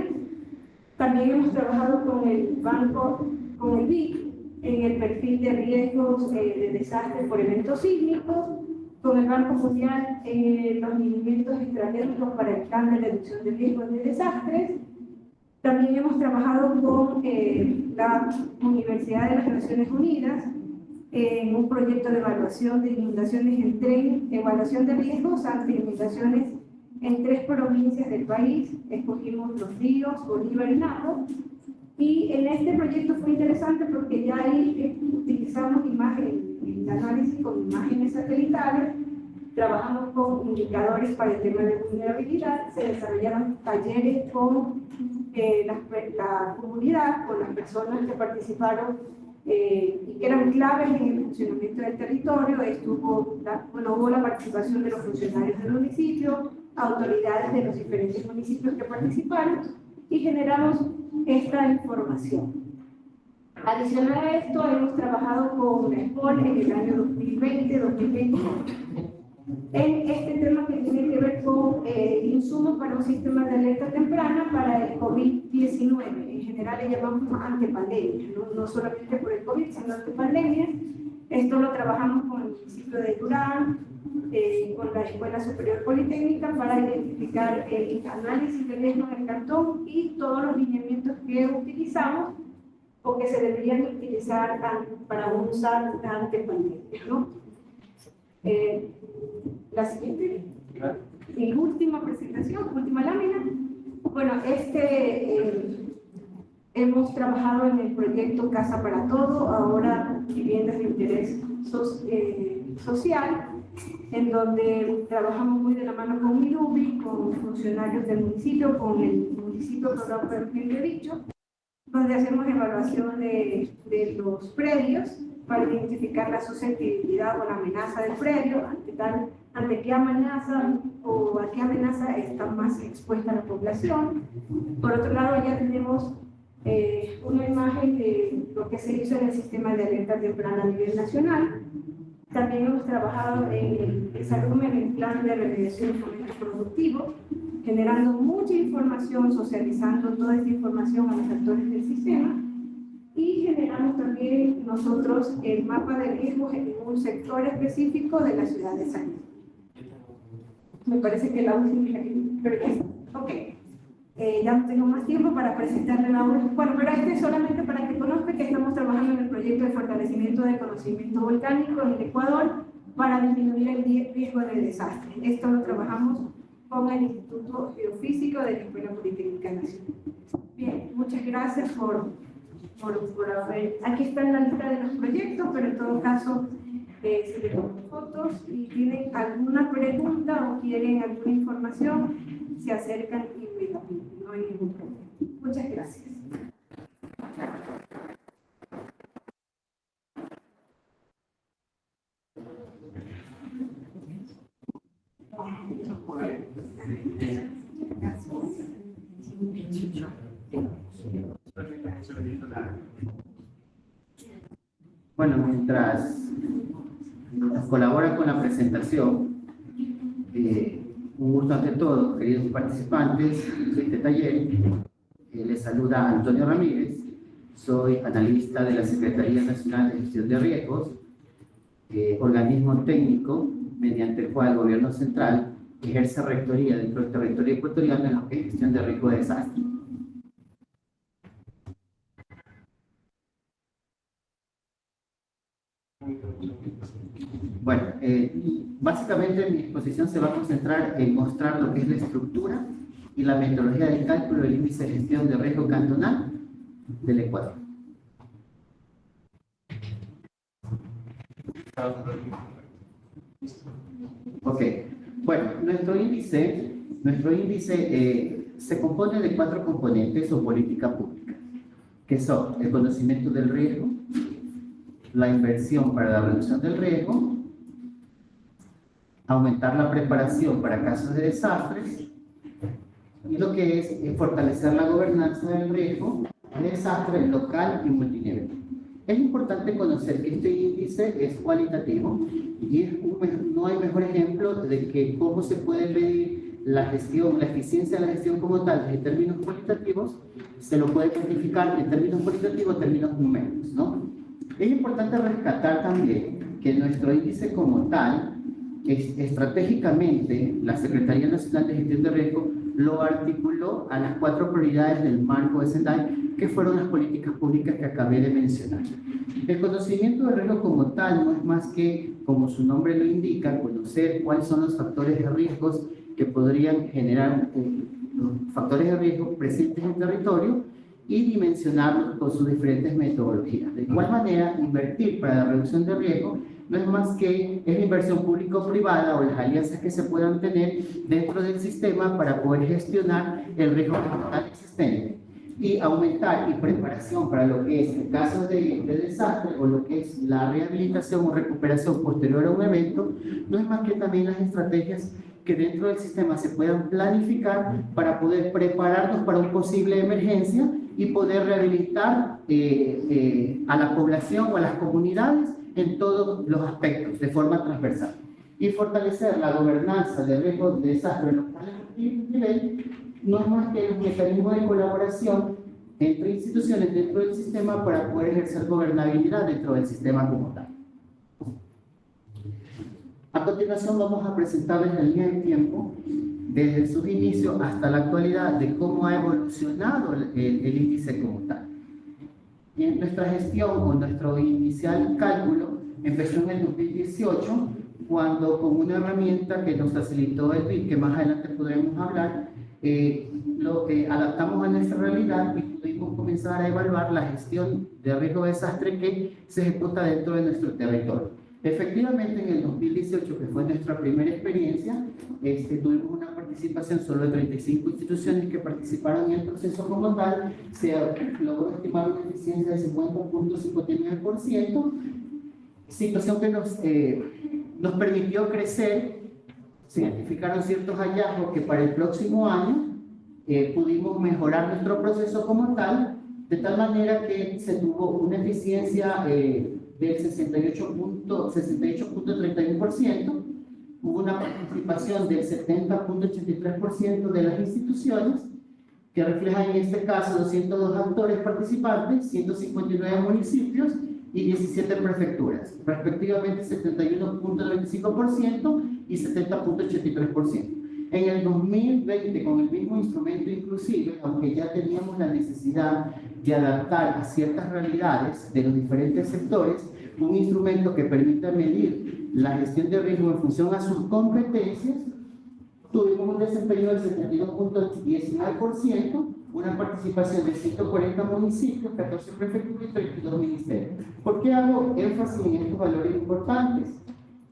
También hemos trabajado con el banco, con el BIC, en el perfil de riesgos de desastres por eventos sísmicos, con el Banco Mundial en los lineamientos estratégicos para el plan de reducción de riesgos de desastres. También hemos trabajado con la Universidad de las Naciones Unidas en un proyecto de evaluación de inundaciones en tren, evaluación de riesgos ante inundaciones en 3 provincias del país. Escogimos Los Ríos, Bolívar y Napo. Y en este proyecto fue interesante porque ya ahí utilizamos el análisis con imágenes satelitales, trabajamos con indicadores para el tema de vulnerabilidad, se desarrollaron talleres con la comunidad, con las personas que participaron y que eran claves en el funcionamiento del territorio. Hubo la participación de los funcionarios del municipio, autoridades de los diferentes municipios que participaron y generamos esta información. Adicional a esto, hemos trabajado con la SPOL en el año 2020-2021 en este tema que tiene que ver con insumos para un sistema de alerta temprana para el COVID-19. En general le llamamos antepandemia, no solamente por el COVID, sino antepandemia. Esto lo trabajamos con el municipio de Durán, con la Escuela Superior Politécnica para identificar el análisis de riesgo del cantón y todos los lineamientos que utilizamos o que se deberían utilizar para usar ante pandemia, ¿no? La siguiente y última presentación, última lámina. Bueno, hemos trabajado en el proyecto Casa para Todo, ahora viviendas de interés social, en donde trabajamos muy de la mano con Mirubi, con funcionarios del municipio, con el municipio propiamente dicho, donde hacemos evaluación de los predios para identificar la susceptibilidad o la amenaza del predio ante qué amenaza o a qué amenaza está más expuesta la población. Por otro lado, ya tenemos una imagen de lo que se hizo en el sistema de alerta temprana a nivel nacional. También hemos trabajado en el SARUM, en el plan de remediación y fomento productivo, generando mucha información, socializando toda esta información a los actores del sistema, y generamos también nosotros el mapa de riesgos en un sector específico de la ciudad de San Luis. Me parece que la última, ok. Ya no tengo más tiempo para presentarle la obra. Bueno, pero este es solamente para que conozca que estamos trabajando en el proyecto de fortalecimiento del conocimiento volcánico en el Ecuador para disminuir el riesgo de desastre. Esto lo trabajamos con el Instituto Geofísico de la Escuela Politécnica Nacional. Bien, muchas gracias por haber. Aquí está en la lista de los proyectos, pero en todo caso, si le toman fotos y tienen alguna pregunta o quieren alguna información, se acercan y me la piden, no hay ningún problema. Muchas gracias. Bueno, mientras nos colaboran con la presentación, un gusto ante todos, queridos participantes de este taller. Les saluda Antonio Ramírez, soy analista de la Secretaría Nacional de Gestión de Riesgos, organismo técnico mediante el cual el Gobierno Central ejerce rectoría dentro del territorio ecuatoriano en lo que es gestión de riesgo de desastre. Bueno, básicamente mi exposición se va a concentrar en mostrar lo que es la estructura y la metodología de cálculo del índice de gestión de riesgo cantonal del Ecuador. Ok, bueno, nuestro índice se compone de 4 componentes o política pública, que son el conocimiento del riesgo, la inversión para la reducción del riesgo, aumentar la preparación para casos de desastres, y lo que es fortalecer la gobernanza del riesgo de desastre local y multinivel. Es importante conocer que este índice es cualitativo y no hay mejor ejemplo de que cómo se puede medir la gestión, la eficiencia de la gestión como tal en términos cualitativos, se lo puede cuantificar en términos cualitativos, en términos numéricos, ¿no? Es importante rescatar también que nuestro índice como tal, estratégicamente, la Secretaría Nacional de Gestión de Riesgo lo articuló a las 4 prioridades del marco de Sendai, que fueron las políticas públicas que acabé de mencionar. El conocimiento del riesgo como tal no es más que, como su nombre lo indica, conocer cuáles son los factores de riesgos que podrían generar los factores de riesgo presentes en el territorio y dimensionarlos con sus diferentes metodologías. De igual manera, invertir para la reducción de riesgo no es más que la inversión público-privada o las alianzas que se puedan tener dentro del sistema para poder gestionar el riesgo total existente y aumentar y preparación para lo que es el caso de desastre o lo que es la rehabilitación o recuperación posterior a un evento, no es más que también las estrategias que dentro del sistema se puedan planificar para poder prepararnos para una posible emergencia y poder rehabilitar a la población o a las comunidades en todos los aspectos, de forma transversal. Y fortalecer la gobernanza de riesgos de desastre local y nivel no es más que un mecanismo de colaboración entre instituciones dentro del sistema para poder ejercer gobernabilidad dentro del sistema como tal. A continuación vamos a presentarles la línea de tiempo desde sus inicios hasta la actualidad de cómo ha evolucionado el índice como tal. Y en nuestra gestión o nuestro inicial cálculo empezó en el 2018, cuando con una herramienta que nos facilitó el BID, que más adelante podremos hablar, lo adaptamos a nuestra realidad y pudimos comenzar a evaluar la gestión de riesgo de desastre que se ejecuta dentro de nuestro territorio. Efectivamente, en el 2018, que fue nuestra primera experiencia, tuvimos una participación solo de 35 instituciones que participaron en el proceso como tal. Se logró estimar una eficiencia de 50.59%, situación que nos permitió crecer se identificaron ciertos hallazgos que para el próximo año pudimos mejorar nuestro proceso como tal, de tal manera que se tuvo una eficiencia del 68.31%, hubo una participación del 70.83% de las instituciones, que refleja en este caso 202 actores participantes, 159 municipios y 17 prefecturas, respectivamente 71.95% y 70.83%. En el 2020, con el mismo instrumento inclusive, aunque ya teníamos la necesidad de adaptar a ciertas realidades de los diferentes sectores, un instrumento que permita medir la gestión de riesgo en función a sus competencias, tuvimos un desempeño del 72.19%, una participación de 140 municipios, 14 prefecturas y 32 ministerios. ¿Por qué hago énfasis en estos valores importantes?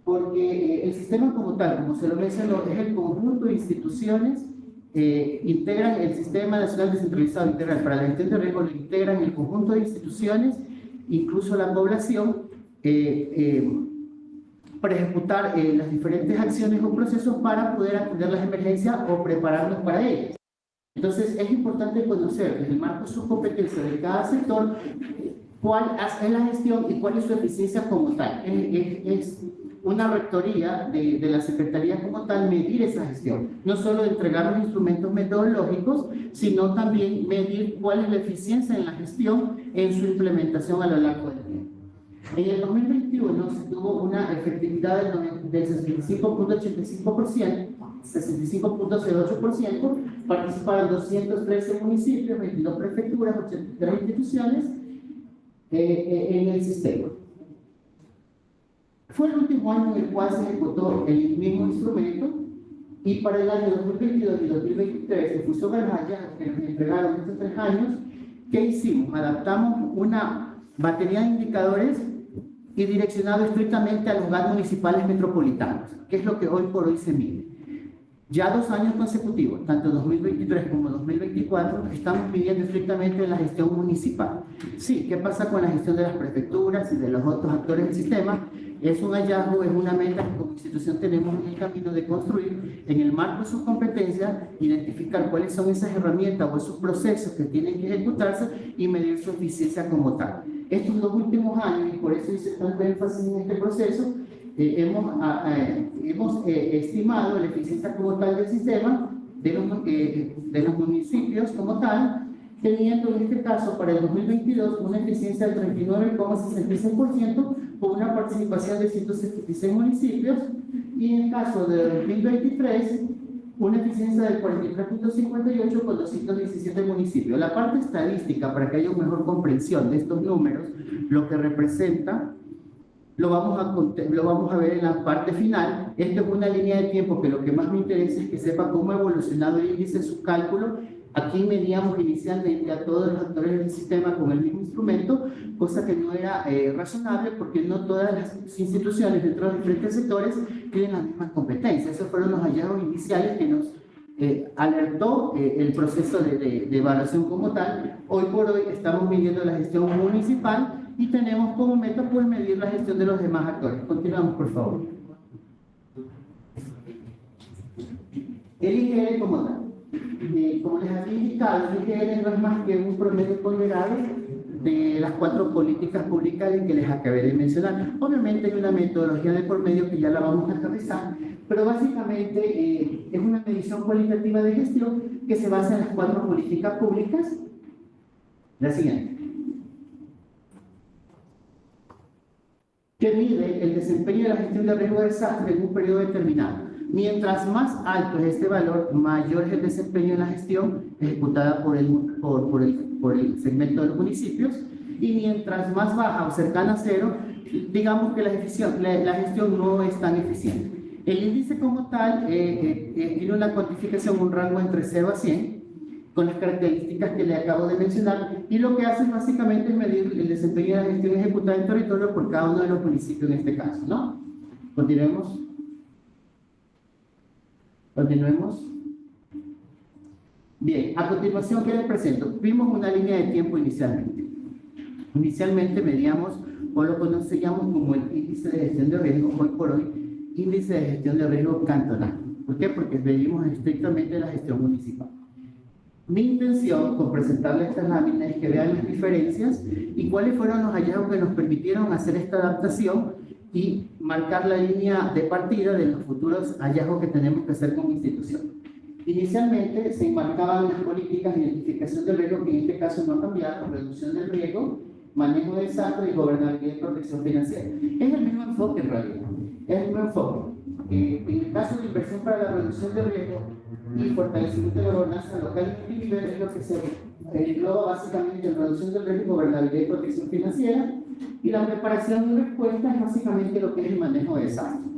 Porque el sistema como tal, como se lo mencionó, es el conjunto de instituciones integran el Sistema Nacional Descentralizado Integral para la Gestión de Riesgo, lo integran el conjunto de instituciones, incluso la población, para ejecutar las diferentes acciones o procesos para poder atender las emergencias o prepararnos para ellas. Entonces, es importante conocer en el marco de su competencia de cada sector cuál es la gestión y cuál es su eficiencia como tal. Es una rectoría de la Secretaría como tal medir esa gestión, no solo entregar los instrumentos metodológicos, sino también medir cuál es la eficiencia en la gestión en su implementación a lo largo del tiempo. En el 2021 se tuvo una efectividad del 65.85%, 65.08%, participaron 213 municipios, 22 prefecturas, 83 instituciones en el sistema. Fue el último año en el cual se ejecutó el mismo instrumento y para el año 2022 y 2023, en función de los hallazgos que nos entregaron estos 3 años, ¿qué hicimos? Adaptamos una batería de indicadores y direccionado estrictamente a los GAT municipales metropolitanos, que es lo que hoy por hoy se mide. Ya 2 años consecutivos, tanto 2023 como 2024, estamos midiendo estrictamente la gestión municipal. Sí, ¿qué pasa con la gestión de las prefecturas y de los otros actores del sistema? Es un hallazgo, es una meta que como institución tenemos en el camino de construir, en el marco de sus competencias, identificar cuáles son esas herramientas o esos procesos que tienen que ejecutarse y medir su eficiencia como tal. Estos 2 últimos años, y por eso hice tanto énfasis en este proceso, hemos estimado la eficiencia como tal del sistema de los municipios como tal, teniendo en este caso para el 2022 una eficiencia del 39,66% con una participación de 176 municipios y en el caso de 2023 una eficiencia del 43.58 con 217 municipios. La parte estadística, para que haya una mejor comprensión de estos números, lo que representa, lo vamos a ver en la parte final. Esto es una línea de tiempo que lo que más me interesa es que sepa cómo ha evolucionado el índice, su cálculo. Aquí medíamos inicialmente a todos los actores del sistema con el mismo instrumento, cosa que no era razonable porque no todas las instituciones dentro de los diferentes sectores tienen las mismas competencias. Esos fueron los hallazgos iniciales que nos alertó el proceso de evaluación como tal. Hoy por hoy estamos midiendo la gestión municipal y tenemos como meta pues medir la gestión de los demás actores. Continuamos, por favor. El IGR como tal. Como les había indicado, el IGR no es más que un promedio ponderado de las 4 políticas públicas que les acabé de mencionar. Obviamente hay una metodología de por medio que ya la vamos a aterrizar, pero básicamente es una medición cualitativa de gestión que se basa en las 4 políticas públicas. La siguiente. Que mide el desempeño de la gestión de riesgo de desastre en un periodo determinado. Mientras más alto es este valor, mayor es el desempeño en la gestión ejecutada por el segmento de los municipios, y mientras más baja o cercana a 0, digamos que la gestión no es tan eficiente. El índice como tal tiene una cuantificación, un rango entre 0 a 100, con las características que le acabo de mencionar, y lo que hace básicamente es medir el desempeño de la gestión ejecutada en territorio por cada uno de los municipios en este caso, ¿no? Continuemos. Continuemos. Bien, a continuación, ¿qué les presento? Vimos una línea de tiempo inicialmente. Inicialmente medíamos, o lo conocíamos como el índice de gestión de riesgo, hoy por hoy, índice de gestión de riesgo cantonal. ¿Por qué? Porque vivimos estrictamente la gestión municipal. Mi intención con presentarles estas láminas es que vean las diferencias y cuáles fueron los hallazgos que nos permitieron hacer esta adaptación y marcar la línea de partida de los futuros hallazgos que tenemos que hacer como institución. Inicialmente se enmarcaban las políticas de identificación del riesgo, que en este caso no ha cambiado: reducción del riesgo, manejo de desastre y gobernabilidad y protección financiera. Es el mismo enfoque en realidad, es el mismo enfoque. En el caso de inversión para la reducción del riesgo y fortalecimiento de la gobernanza local y nivel, es lo que se engloba básicamente en reducción del riesgo, gobernabilidad y protección financiera, y la preparación de respuesta es básicamente lo que es el manejo de desastres.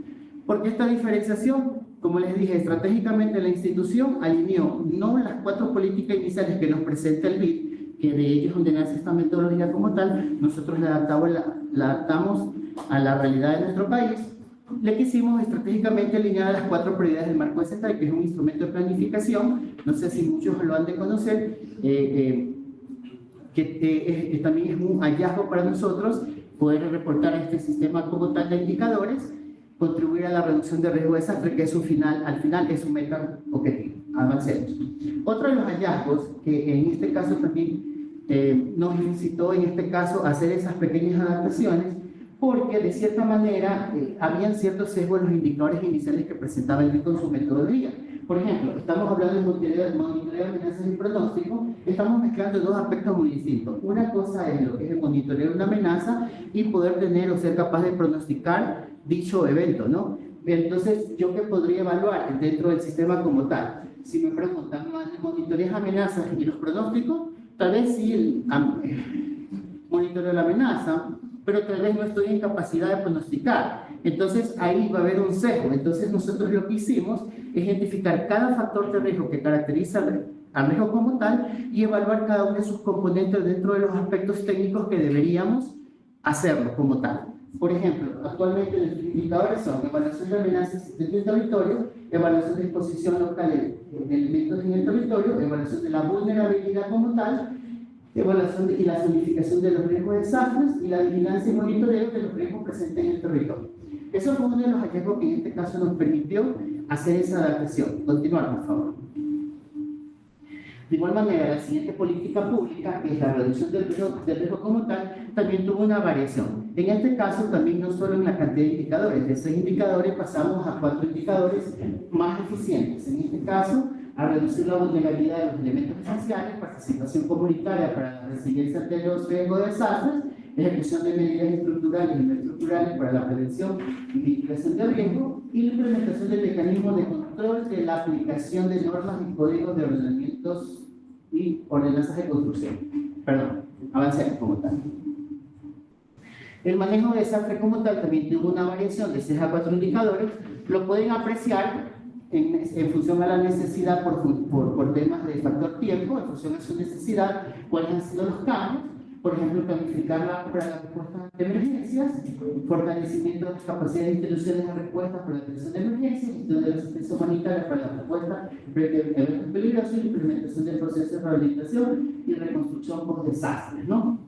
Porque esta diferenciación, como les dije, estratégicamente la institución alineó no las 4 políticas iniciales que nos presenta el BID, que de ellos es donde nace esta metodología como tal, nosotros la adaptamos a la realidad de nuestro país. Le quisimos estratégicamente alinear las 4 prioridades del marco central, que es un instrumento de planificación. No sé si muchos lo han de conocer, que también es un hallazgo para nosotros poder reportar este sistema como tal de indicadores, contribuir a la reducción de riesgo de desastre, que es al final es un meta objetivo. Avancemos. Otro de los hallazgos que en este caso también nos incitó en este caso a hacer esas pequeñas adaptaciones, porque de cierta manera habían ciertos sesgos en los indicadores iniciales que presentaba el BID con su metodología. Por ejemplo, estamos hablando de monitoreo de amenazas y pronóstico, estamos mezclando 2 aspectos muy distintos. Una cosa es lo que es el monitoreo de una amenaza y poder tener o ser capaz de pronosticar dicho evento, ¿no? Entonces, ¿yo qué podría evaluar dentro del sistema como tal? Si me preguntan, ¿monitoreas amenazas y los pronósticos? Tal vez sí el monitoreo la amenaza, pero tal vez no estoy en capacidad de pronosticar. Entonces ahí va a haber un sesgo. Entonces nosotros lo que hicimos es identificar cada factor de riesgo que caracteriza al riesgo como tal y evaluar cada uno de sus componentes dentro de los aspectos técnicos que deberíamos hacerlo como tal. Por ejemplo, actualmente los indicadores son evaluación de amenazas dentro del territorio, evaluación de exposición local de elementos en el territorio, evaluación de la vulnerabilidad como tal, evaluación y la zonificación de los riesgos de desastres y la vigilancia y monitoreo de los riesgos presentes en el territorio. Eso fue uno de los hallazgos que en este caso nos permitió hacer esa adaptación. Continuar, por favor. De igual manera, la siguiente política pública, que es la reducción del riesgo como tal, también tuvo una variación. En este caso, también no solo en la cantidad de indicadores, de 6 indicadores pasamos a 4 indicadores más eficientes. En este caso, a reducir la vulnerabilidad de los elementos esenciales, participación comunitaria para la resiliencia ante los riesgos de desastres, ejecución de medidas estructurales y no estructurales para la prevención y mitigación de riesgo, y la implementación de mecanismos de control de la aplicación de normas y códigos de ordenamientos y ordenanzas de construcción. Perdón, avancemos como tal. El manejo de desastre como tal también tuvo una variación de 6 a 4 indicadores. Lo pueden apreciar en función a la necesidad por temas de factor tiempo, en función a su necesidad, cuáles han sido los cambios. Por ejemplo, planificar para la respuesta de emergencias, fortalecimiento de las capacidades de instituciones de respuesta para la atención de emergencias, gestión de la asistencia humanitaria para la respuesta frente a eventos peligrosos, implementación del proceso de rehabilitación y reconstrucción por desastres, ¿no?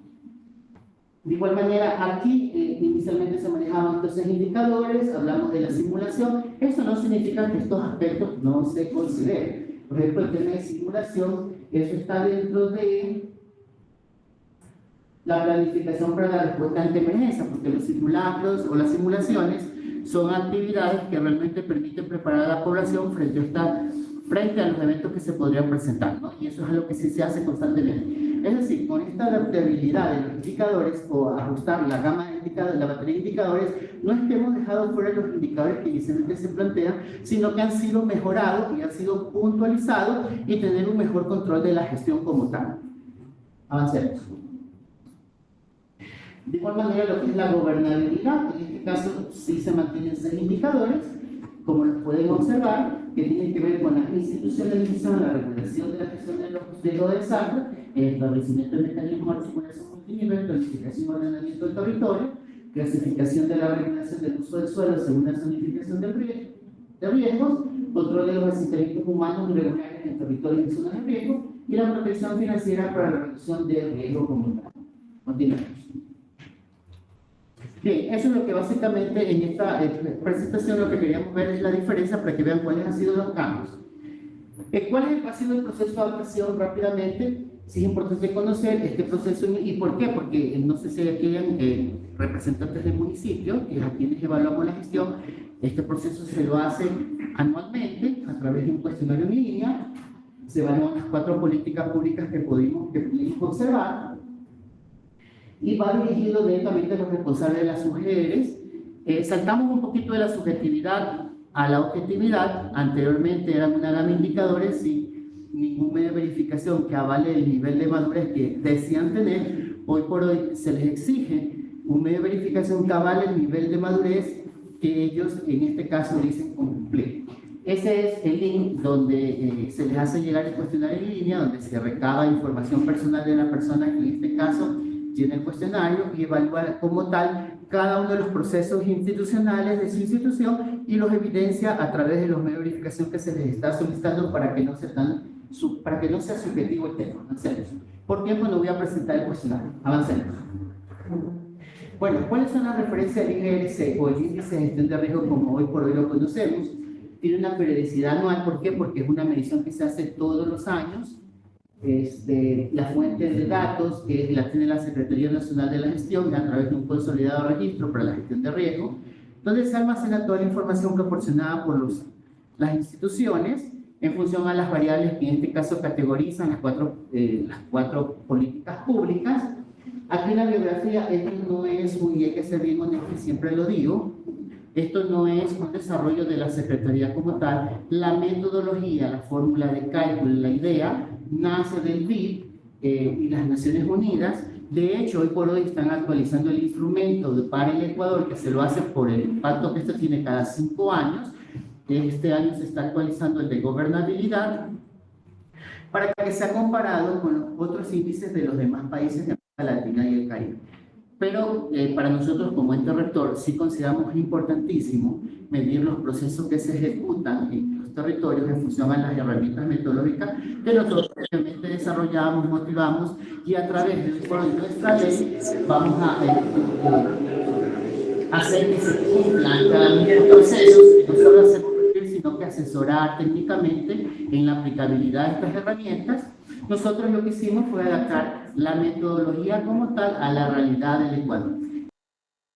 De igual manera, aquí inicialmente se manejaban entonces indicadores, hablamos de la simulación. Esto no significa que estos aspectos no se consideren. Por ejemplo, el tema de simulación, eso está dentro de la planificación para la respuesta ante emergencia, porque los simulacros o las simulaciones son actividades que realmente permiten preparar a la población frente a los eventos que se podrían presentar, ¿no? Y eso es algo que sí se hace constantemente. Es decir, con esta adaptabilidad de los indicadores o ajustar la gama de indicadores, la batería de indicadores, no es que hemos dejado fuera los indicadores que inicialmente se plantean, sino que han sido mejorados y han sido puntualizados y tener un mejor control de la gestión como tal. Avancemos. De igual manera, lo que es la gobernabilidad, en este caso sí se mantienen 6 indicadores, como los pueden observar, que tienen que ver con la institucionalización, la regulación de la gestión de los desastres, el establecimiento de mecanismos de articulación multinivel, planificación y ordenamiento del territorio, clasificación de la regulación del uso del suelo según la zonificación de riesgos, control de los asentamientos humanos irregulares en territorios y zonas de riesgo, y la protección financiera para la reducción del riesgo comunitario. Continuamos. Bien, eso es lo que básicamente en esta presentación lo que queríamos ver es la diferencia para que vean cuáles han sido los cambios. ¿Cuál ha sido el proceso de adaptación rápidamente? Sí es importante conocer este proceso y por qué, porque no sé si aquí hay representantes del municipio, que a quienes evaluamos la gestión, este proceso se lo hace anualmente a través de un cuestionario en línea, se evalúan las 4 políticas públicas que pudimos observar y va dirigido directamente a los responsables de las mujeres. Saltamos un poquito de la subjetividad a la objetividad. Anteriormente eran una gama de indicadores y ningún medio de verificación que avale el nivel de madurez que decían tener. Hoy por hoy se les exige un medio de verificación que avale el nivel de madurez que ellos en este caso dicen cumplir. Ese es el link donde se les hace llegar el cuestionario en línea, donde se recaba información personal de la persona que en este caso tiene el cuestionario y evalúa como tal cada uno de los procesos institucionales de su institución y los evidencia a través de los medios de verificación que se les está solicitando para que no sea subjetivo el tema. Avancemos. Por tiempo no voy a presentar el cuestionario. Avancemos. Bueno, ¿cuáles son las referencias del IGRC o el índice de gestión de riesgo como hoy por hoy lo conocemos? Tiene una periodicidad anual. ¿Por qué? Porque es una medición que se hace todos los años. La fuente de datos que la tiene la Secretaría Nacional de la Gestión a través de un consolidado registro para la gestión de riesgo, donde se almacena toda la información proporcionada por las instituciones en función a las variables que en este caso categorizan las cuatro políticas públicas. Aquí la biografía, esto no es y hay que ser bien honesto, siempre lo digo, esto no es un desarrollo de la Secretaría como tal. La metodología, la fórmula de cálculo, la idea, nace del BID y las Naciones Unidas. De hecho, hoy por hoy están actualizando el instrumento para el Ecuador, que se lo hace por el impacto que esto tiene cada 5 años. Este año se está actualizando el de gobernabilidad, para que sea comparado con los otros índices de los demás países de América Latina y el Caribe. Pero para nosotros como ente rector sí consideramos importantísimo medir los procesos que se ejecutan en los territorios en función a las herramientas metodológicas que nosotros obviamente desarrollamos, motivamos y a través de nuestra ley vamos a hacer que se cumplan cada uno de los procesos, no solo hacer cumplir, sino que asesorar técnicamente en la aplicabilidad de estas herramientas. Nosotros lo que hicimos fue adaptar la metodología como tal a la realidad del Ecuador.